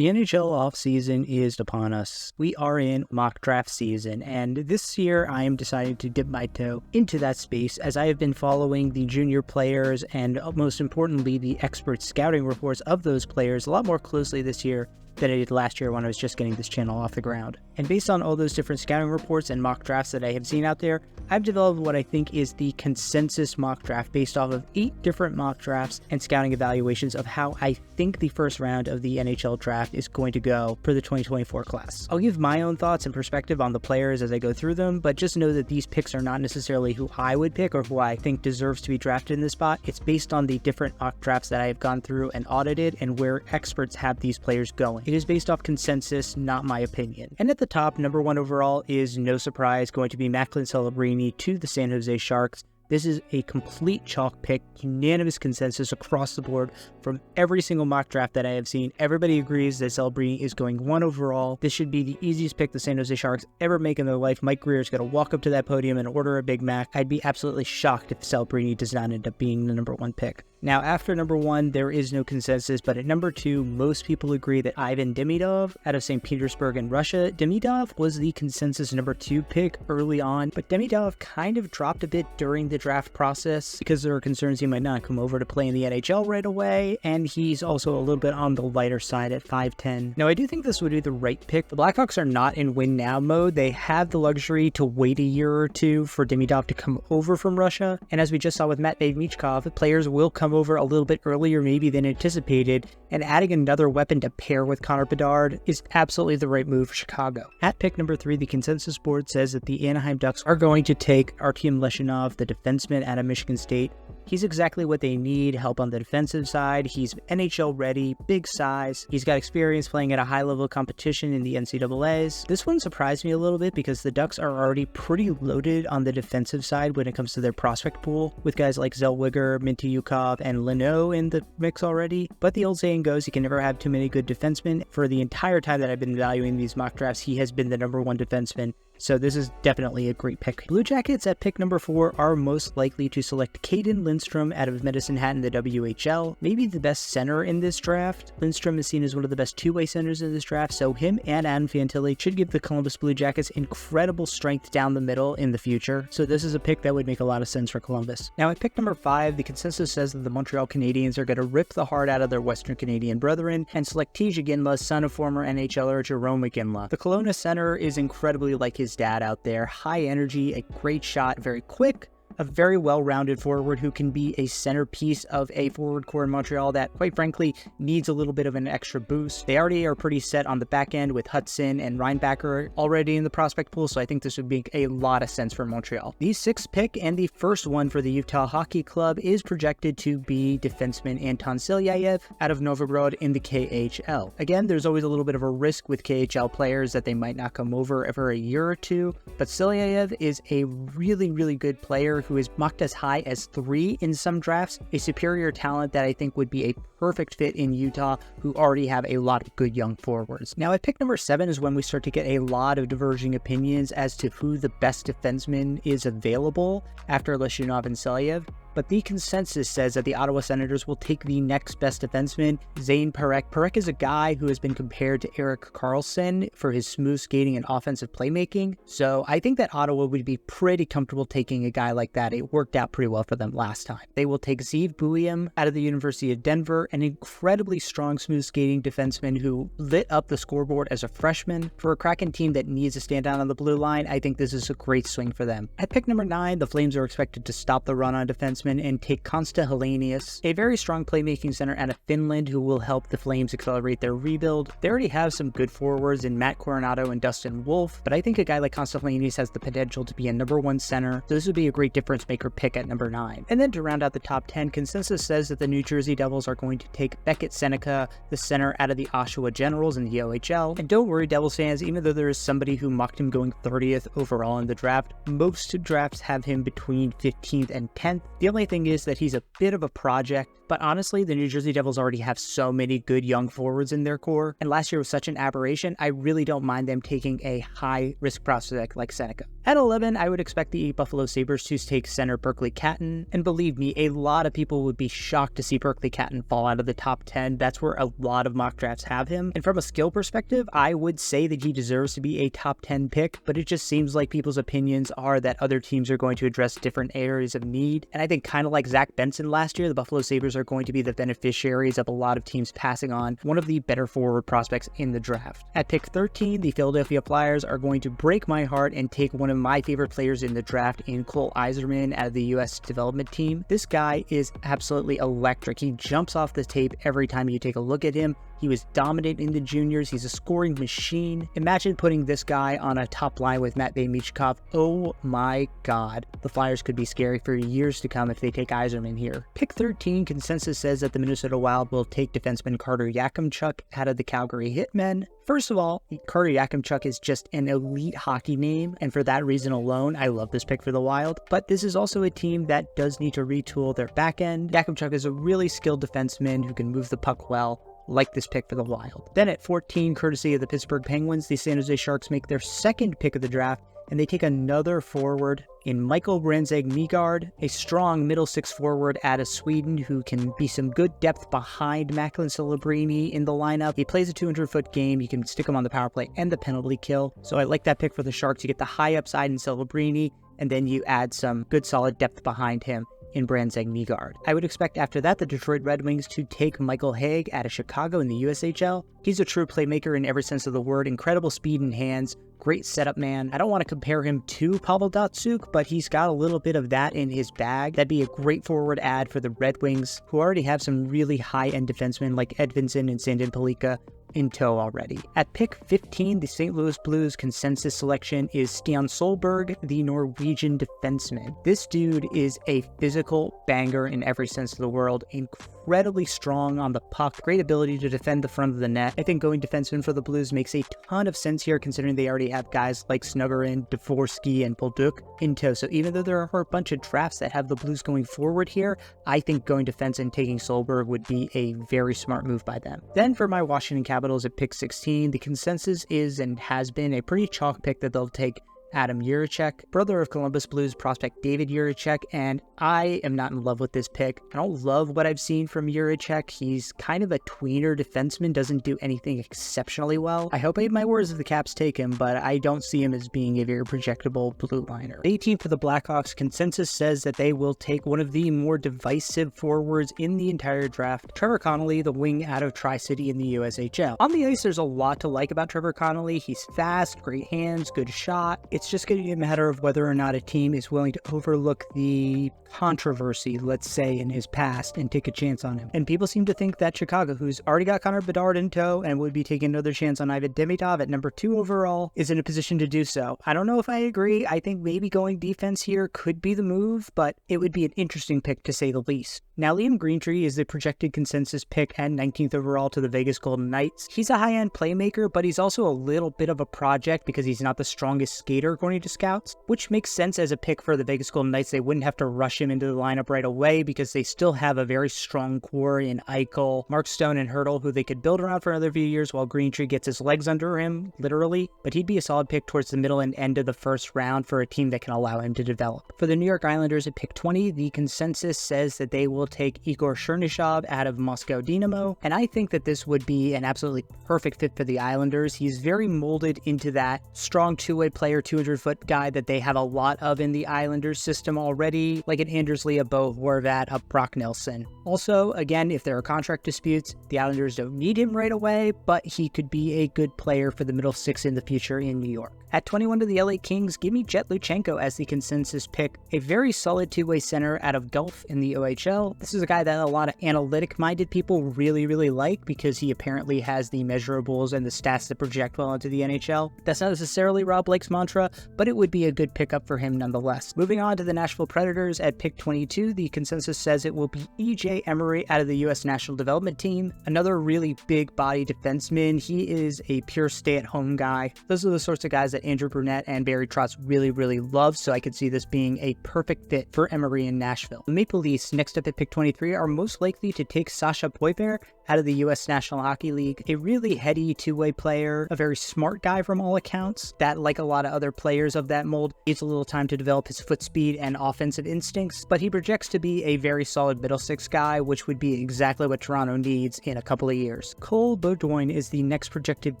The NHL offseason is upon us. We are in mock draft season, and this year I am deciding to dip my toe into that space as I have been following the junior players and most importantly the expert scouting reports of those players a lot more closely this year than I did last year when I was just getting this channel off the ground. And based on all those different scouting reports and mock drafts that I have seen out there, I've developed what I think is the consensus mock draft based off of 8 different mock drafts and scouting evaluations of how I think the first round of the NHL draft is going to go for the 2024 class. I'll give my own thoughts and perspective on the players as I go through them, but just know that these picks are not necessarily who I would pick or who I think deserves to be drafted in this spot. It's based on the different mock drafts that I have gone through and audited and where experts have these players going. It is based off consensus, not my opinion. And at the top, number 1 overall is no surprise going to be Macklin Celebrini to the San Jose Sharks. This is a complete chalk pick, unanimous consensus across the board from every single mock draft that I have seen. Everybody agrees that Celebrini is going 1 overall. This should be the easiest pick the San Jose Sharks ever make in their life. Mike Greer is going to walk up to that podium and order a Big Mac. I'd be absolutely shocked if Celebrini does not end up being the number 1 pick. Now, after number 1, there is no consensus, but at number 2, most people agree that Ivan Demidov out of St. Petersburg in Russia. Demidov was the consensus number 2 pick early on, but Demidov kind of dropped a bit during the draft process because there were concerns he might not come over to play in the NHL right away, and he's also a little bit on the lighter side at 5'10". Now, I do think this would be the right pick. The Blackhawks are not in win now mode. They have the luxury to wait a year or two for Demidov to come over from Russia, and as we just saw with Matvei Michkov, players will come over a little bit earlier maybe than anticipated, and adding another weapon to pair with Connor Bedard is absolutely the right move for Chicago. At pick number 3, the consensus board says that the Anaheim Ducks are going to take Artyom Leshinov, the defenseman out of Michigan State. He's exactly what they need, help on the defensive side. He's NHL ready, big size. He's got experience playing at a high level of competition in the NCAAs. This one surprised me a little bit because the Ducks are already pretty loaded on the defensive side when it comes to their prospect pool, with guys like Zellweger, Mintyukov, and Leno in the mix already. But the old saying goes, you can never have too many good defensemen. For the entire time that I've been evaluating these mock drafts, he has been the number 1 defenseman. So this is definitely a great pick. Blue Jackets at pick number 4 are most likely to select Caden Lindstrom out of Medicine Hat in the WHL, maybe the best center in this draft. Lindstrom is seen as one of the best two-way centers in this draft, so him and Adam Fantilli should give the Columbus Blue Jackets incredible strength down the middle in the future. So this is a pick that would make a lot of sense for Columbus. Now at pick number 5, the consensus says that the Montreal Canadiens are going to rip the heart out of their Western Canadian brethren and select Tij Ginla, son of former NHLer Jerome Ginla. The Kelowna center is incredibly like his dad out there. High energy, a great shot, very quick, a very well-rounded forward who can be a centerpiece of a forward core in Montreal that, quite frankly, needs a little bit of an extra boost. They already are pretty set on the back end with Hudson and Reinbacher already in the prospect pool, so I think this would make a lot of sense for Montreal. The 6th pick and the first one for the Utah Hockey Club is projected to be defenseman Anton Silyayev out of Novgorod in the KHL. Again, there's always a little bit of a risk with KHL players that they might not come over for a year or two, but Silyayev is a really, really good player who is mocked as high as 3 in some drafts, a superior talent that I think would be a perfect fit in Utah, who already have a lot of good young forwards. Now at pick number 7 is when we start to get a lot of diverging opinions as to who the best defenseman is available after Leshinov and Selyev. But the consensus says that the Ottawa Senators will take the next best defenseman, Zane Parekh. Parekh is a guy who has been compared to Erik Karlsson for his smooth skating and offensive playmaking. So I think that Ottawa would be pretty comfortable taking a guy like that. It worked out pretty well for them last time. They will take Zeev Buium out of the University of Denver, an incredibly strong smooth skating defenseman who lit up the scoreboard as a freshman. For a Kraken team that needs to stand out on the blue line, I think this is a great swing for them. At pick number 9, the Flames are expected to stop the run on defense and take Konsta Helenius, a very strong playmaking center out of Finland who will help the Flames accelerate their rebuild. They already have some good forwards in Matt Coronado and Dustin Wolf, but I think a guy like Konsta Helenius has the potential to be a number 1 center, so this would be a great difference maker pick at number 9. And then to round out the top 10, consensus says that the New Jersey Devils are going to take Beckett Seneca, the center out of the Oshawa Generals in the OHL. And don't worry, Devils fans, even though there is somebody who mocked him going 30th overall in the draft, most drafts have him between 15th and 10th. The only thing is that he's a bit of a project, but honestly, the New Jersey Devils already have so many good young forwards in their core, and last year was such an aberration, I really don't mind them taking a high-risk prospect like Seneca. At 11, I would expect the Buffalo Sabres to take center Berkeley Catton, and believe me, a lot of people would be shocked to see Berkeley Catton fall out of the top 10. That's where a lot of mock drafts have him, and from a skill perspective, I would say that he deserves to be a top 10 pick, but it just seems like people's opinions are that other teams are going to address different areas of need, and I think kind of like Zach Benson last year, the Buffalo Sabres are going to be the beneficiaries of a lot of teams passing on one of the better forward prospects in the draft. At pick 13, the Philadelphia Flyers are going to break my heart and take one of my favorite players in the draft in Cole Yzerman out of the U.S. development team. This guy is absolutely electric. He jumps off the tape every time you take a look at him. He was dominant in the juniors. He's a scoring machine. Imagine putting this guy on a top line with Matvei Michkov. Oh my God. The Flyers could be scary for years to come if they take Yzerman here. Pick 13, consensus says that the Minnesota Wild will take defenseman Carter Yakimchuk out of the Calgary Hitmen. First of all, Carter Yakimchuk is just an elite hockey name, and for that reason alone, I love this pick for the Wild. But this is also a team that does need to retool their back end. Yakimchuk is a really skilled defenseman who can move the puck well. Like this pick for the Wild. Then at 14, courtesy of the Pittsburgh Penguins, the San Jose Sharks make their second pick of the draft, and they take another forward in Michael Brandsäg-Nygaard, a strong middle six forward out of Sweden who can be some good depth behind Macklin Celebrini in the lineup. He plays a 200-foot game. You can stick him on the power play and the penalty kill. So I like that pick for the Sharks. You get the high upside in Celebrini, and then you add some good solid depth behind him in Brandsäg-Nygaard. I would expect after that the Detroit Red Wings to take Michael Haig out of Chicago in the USHL. He's a true playmaker in every sense of the word, incredible speed and hands, great setup man. I don't want to compare him to Pavel Datsyuk, but he's got a little bit of that in his bag. That'd be a great forward ad for the Red Wings, who already have some really high-end defensemen like Edvinsson and Sandin Pellikka in tow already. At pick 15, the St. Louis Blues consensus selection is Stian Solberg, the Norwegian defenseman. This dude is a physical banger in every sense of the world, incredibly strong on the puck, great ability to defend the front of the net. I think going defenseman for the Blues makes a ton of sense here, considering they already have guys like Snuggerin, Dvorsky, and Bolduc in tow. So even though there are a bunch of drafts that have the Blues going forward here, I think going defense and taking Solberg would be a very smart move by them. Then for my Washington Capitals at pick 16, the consensus is and has been a pretty chalk pick that they'll take Adam Jiricek, brother of Columbus Blues prospect David Jiricek, and I am not in love with this pick. I don't love what I've seen from Jiricek. He's kind of a tweener defenseman, doesn't do anything exceptionally well. I hope I have my words if the Caps take him, but I don't see him as being a very projectable blue liner. 18 for the Blackhawks, consensus says that they will take one of the more divisive forwards in the entire draft, Trevor Connolly, the wing out of Tri-City in the USHL. On the ice, there's a lot to like about Trevor Connolly. He's fast, great hands, good shot. It's just going to be a matter of whether or not a team is willing to overlook the controversy, let's say, in his past and take a chance on him. And people seem to think that Chicago, who's already got Connor Bedard in tow and would be taking another chance on Ivan Demidov at number 2 overall, is in a position to do so. I don't know if I agree. I think maybe going defense here could be the move, but it would be an interesting pick to say the least. Now, Liam Greentree is the projected consensus pick and 19th overall to the Vegas Golden Knights. He's a high-end playmaker, but he's also a little bit of a project because he's not the strongest skater according to scouts, which makes sense as a pick for the Vegas Golden Knights. They wouldn't have to rush him into the lineup right away because they still have a very strong core in Eichel, Mark Stone, and Hurdle, who they could build around for another few years while Greentree gets his legs under him, literally. But he'd be a solid pick towards the middle and end of the first round for a team that can allow him to develop. For the New York Islanders at pick 20, the consensus says that they will take Igor Chernyshov out of Moscow Dynamo, and I think that this would be an absolutely perfect fit for the Islanders. He's very molded into that strong two-way player, 200-foot guy that they have a lot of in the Islanders system already, like an Anders Lee, a Bo Horvat, a Brock Nelson. Also, again, if there are contract disputes, the Islanders don't need him right away, but he could be a good player for the middle six in the future in New York. At 21 to the LA Kings, give me Jet Luchenko as the consensus pick, a very solid two-way center out of Guelph in the OHL. This is a guy that a lot of analytic-minded people really like because he apparently has the measurables and the stats that project well into the NHL. That's not necessarily Rob Blake's mantra, but it would be a good pickup for him nonetheless. Moving on to the Nashville Predators at pick 22, the consensus says it will be E.J. Emery out of the U.S. National Development Team, another really big body defenseman. He is a pure stay-at-home guy. Those are the sorts of guys that that Andrew Brunette and Barry Trotz really love, so I could see this being a perfect fit for Emory in Nashville. The Maple Leafs, next up at pick 23, are most likely to take Sasha Poiver out of the U.S. National Hockey League. A really heady two-way player, a very smart guy from all accounts, that, like a lot of other players of that mold, needs a little time to develop his foot speed and offensive instincts, but he projects to be a very solid middle six guy, which would be exactly what Toronto needs in a couple of years. Cole Beaudoin is the next projected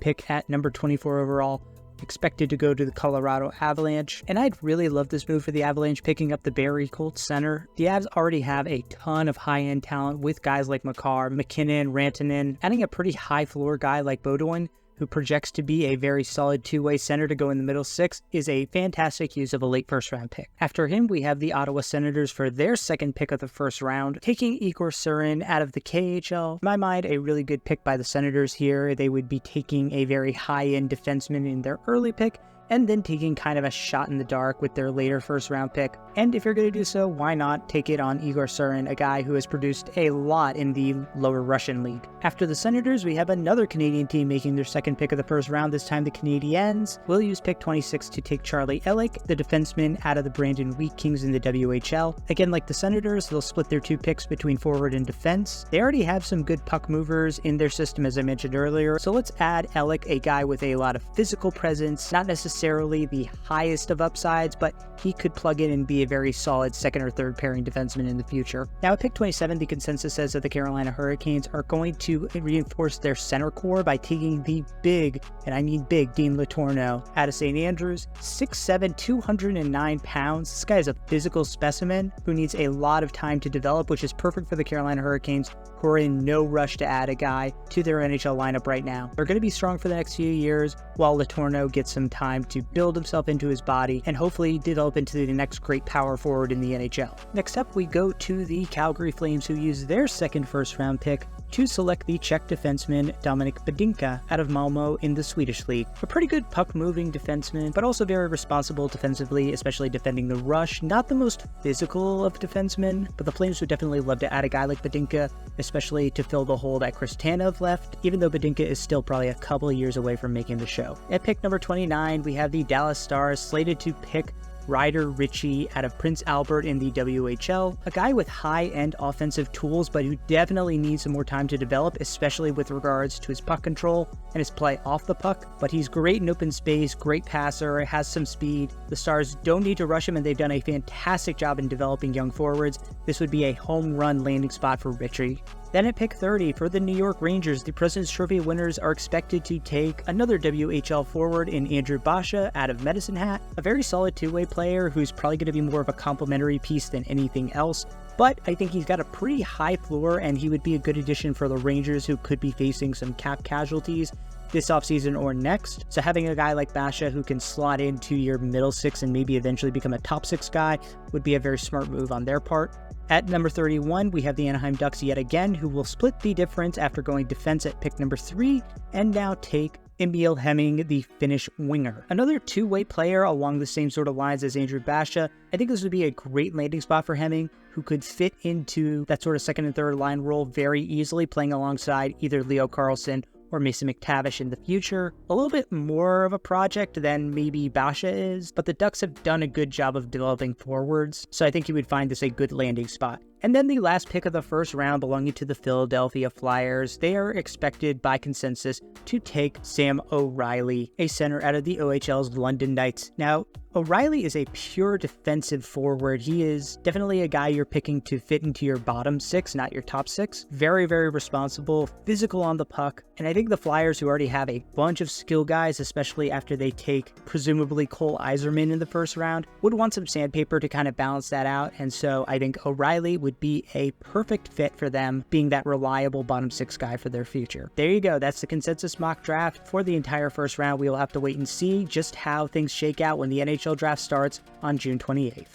pick at number 24 overall, expected to go to the Colorado Avalanche, and I'd really love this move for the Avalanche, picking up the Barrie Colts center. The Avs already have a ton of high-end talent with guys like Makar, McKinnon, Rantanen. Adding a pretty high-floor guy like Beaudoin, who projects to be a very solid two-way center to go in the middle six, is a fantastic use of a late first-round pick. After him, we have the Ottawa Senators for their second pick of the first round, taking Igor Surin out of the KHL. In my mind, a really good pick by the Senators here. They would be taking a very high-end defenseman in their early pick, and then taking kind of a shot in the dark with their later first-round pick. And if you're going to do so, why not take it on Igor Surin, a guy who has produced a lot in the lower Russian league. After the Senators, we have another Canadian team making their second pick of the first round, this time the Canadiens. Will use pick 26 to take Charlie Elick, the defenseman out of the Brandon Wheat Kings in the WHL. Again, like the Senators, they'll split their two picks between forward and defense. They already have some good puck movers in their system, as I mentioned earlier, so let's add Elick, a guy with a lot of physical presence, not necessarily the highest of upsides, but he could plug in and be a very solid second or third pairing defenseman in the future. Now at pick 27, the consensus says that the Carolina Hurricanes are going to reinforce their center core by taking the big, and I mean big, Dean Letourneau out of St. Andrews. 6'7", 209 pounds. This guy is a physical specimen who needs a lot of time to develop, which is perfect for the Carolina Hurricanes, who are in no rush to add a guy to their NHL lineup right now. They're going to be strong for the next few years while Letourneau gets some time to build himself into his body and hopefully develop into the next great power forward in the NHL. Next up, we go to the Calgary Flames, who use their second first-round pick to select the Czech defenseman Dominik Badinka out of Malmö in the Swedish league. A pretty good puck-moving defenseman, but also very responsible defensively, especially defending the rush. Not the most physical of defensemen, but the Flames would definitely love to add a guy like Badinka, especially to fill the hole that Chris Tanev left, even though Badinka is still probably a couple of years away from making the show. At pick number 29, we have the Dallas Stars slated to pick Ryder Ritchie out of Prince Albert in the WHL, a guy with high-end offensive tools, but who definitely needs some more time to develop, especially with regards to his puck control and his play off the puck. But he's great in open space, great passer, has some speed. The Stars don't need to rush him, and they've done a fantastic job in developing young forwards. This would be a home run landing spot for Ritchie. Then at pick 30, for the New York Rangers, the President's Trophy winners are expected to take another WHL forward in Andrew Basha out of Medicine Hat, a very solid two-way player who's probably going to be more of a complementary piece than anything else. But I think he's got a pretty high floor, and he would be a good addition for the Rangers, who could be facing some cap casualties this offseason or next. So having a guy like Basha who can slot into your middle six and maybe eventually become a top six guy would be a very smart move on their part. At number 31, we have the Anaheim Ducks yet again, who will split the difference after going defense at pick number 3, and now take Emil Hemming, the Finnish winger. Another two-way player along the same sort of lines as Andrew Basha. I think this would be a great landing spot for Hemming, who could fit into that sort of second and third line role very easily, playing alongside either Leo Carlsson or Mason McTavish in the future. A little bit more of a project than maybe Basha is, but the Ducks have done a good job of developing forwards, so I think you would find this a good landing spot. And then the last pick of the first round, belonging to the Philadelphia Flyers, they are expected by consensus to take Sam O'Reilly, a center out of the OHL's London Knights. Now, O'Reilly is a pure defensive forward. He is definitely a guy you're picking to fit into your bottom six, not your top six. Very, very responsible, physical on the puck. And I think the Flyers, who already have a bunch of skill guys, especially after they take presumably Cole Yzerman in the first round, would want some sandpaper to kind of balance that out. And so I think O'Reilly would be a perfect fit for them, being that reliable bottom six guy for their future. There you go. That's the consensus mock draft for the entire first round. We will have to wait and see just how things shake out when the NHL draft starts on June 28th.